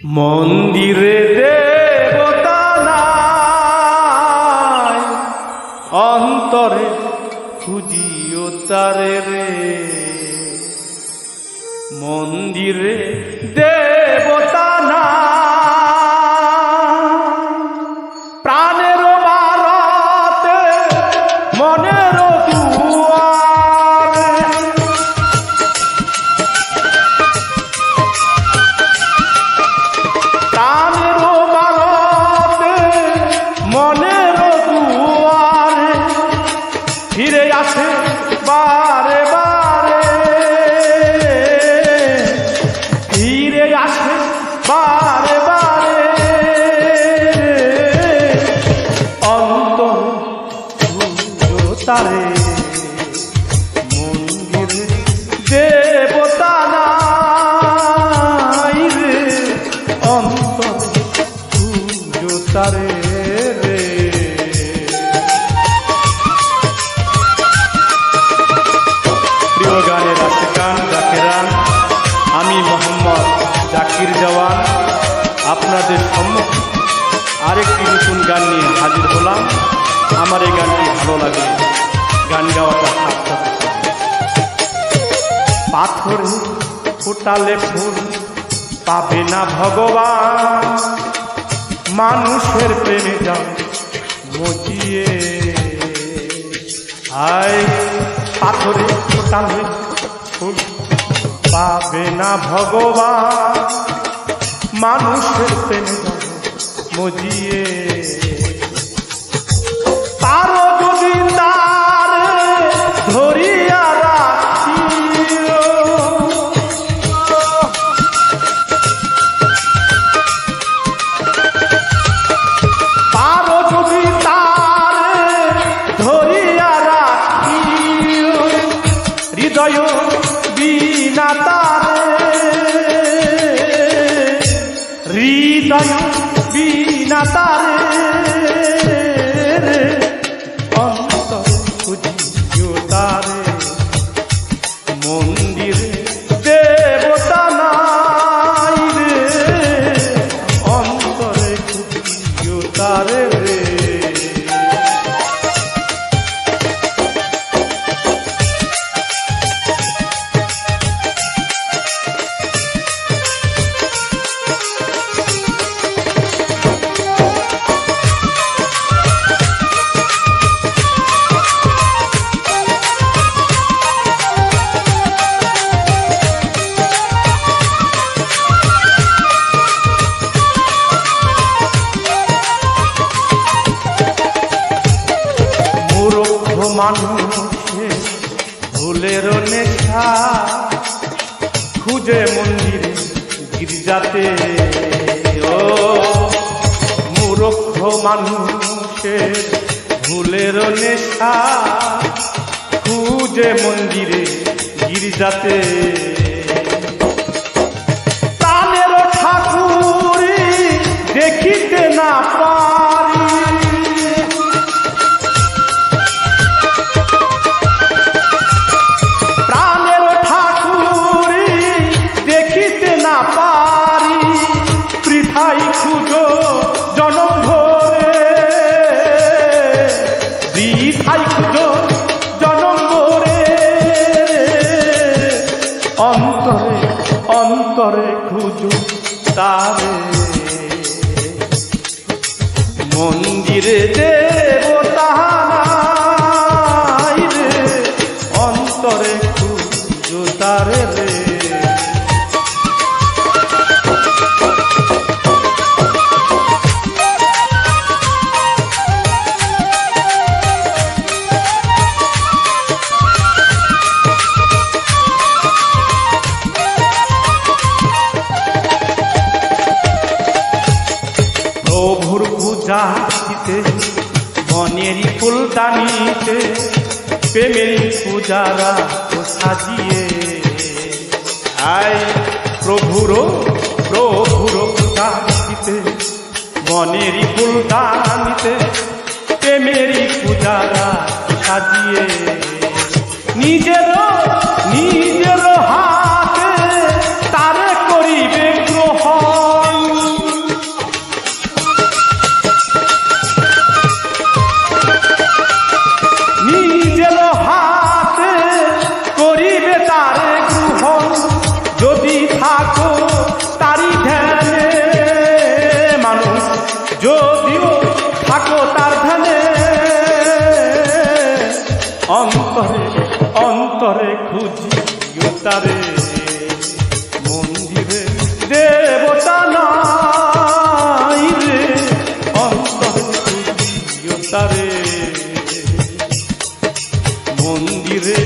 মন্দিরে দেবতা নাই, অন্তরে খুঁজিও তারে রে। মন্দিরে দেবতা নাই, প্রাণের বারাতে মনের দুয়ারে। প্রাণের বারাতে মনের দুয়ারে ফিরে আসে বারে বারে, ফিরে আসে বারে বারে। অন্তর তারে মন্দিরে দেবতা নাই রে, অন্তর তারে রে। প্রিয় গানের আশিকান জাকিরান, আমি মোহাম্মদ জাকির জওয়ান আপনাদের সম্মুখে আরেকটি নতুন গান নিয়ে হাজির হলাম। আমার এই গানটি ভালো লাগে, গান গাওয়াটা সার্থক। পাথরে ফোটালে ফুল পাবে না ভগবান, মানুষের প্রেমে যাও মজিয়ে। আয় পাথরে ফোটালে ফুল পাবে না ভগবান, মানুষের প্রেমে যাও মজিয়ে। তারও যদি তারে ধরিয়া রাখিও, তারও যদি তারে ধরিয়া রাখিও, হৃদয় বিনা তারে, হৃদয় বিনা তারে। অন্তর খুঁজিও তারে, মন্দিরে দেবতা নাই রে, অন্তরে খুঁজিও তারে রে। মানুষে ভুলের নেশা খুঁজে মন্দিরে গির্জাতে। ও মূর্খ মানুষের ভুলের নেশা খুঁজে মন্দিরে গির্জাতে। প্রাণের ঠাকুরি দেখিতে না পারি, খুঁজো জনম ভরে, বৃথাই খুঁজো জনম ভরে। অন্তরে অন্তরে খুঁজো তারে, মন্দিরে দেবতা নাই রে, অন্তরে খুঁজো তারে রে। প্রভুর পূজা দিতে মনেরই ফুলদানিতে, প্রেমেরই পূজারা সাজিয়ে। আয় প্রভুর পূজা দিতে মনেরই ফুলদানিতে, প্রেমেরই পূজারা সাজিয়ে। নিজের নিজের হাতে তারে করিবে গ্রহণ, অন্তরে খুঁজি তারে, মন্দিরে দেবতা নাই রে, অন্তরে খুঁজি তারে, মন্দিরে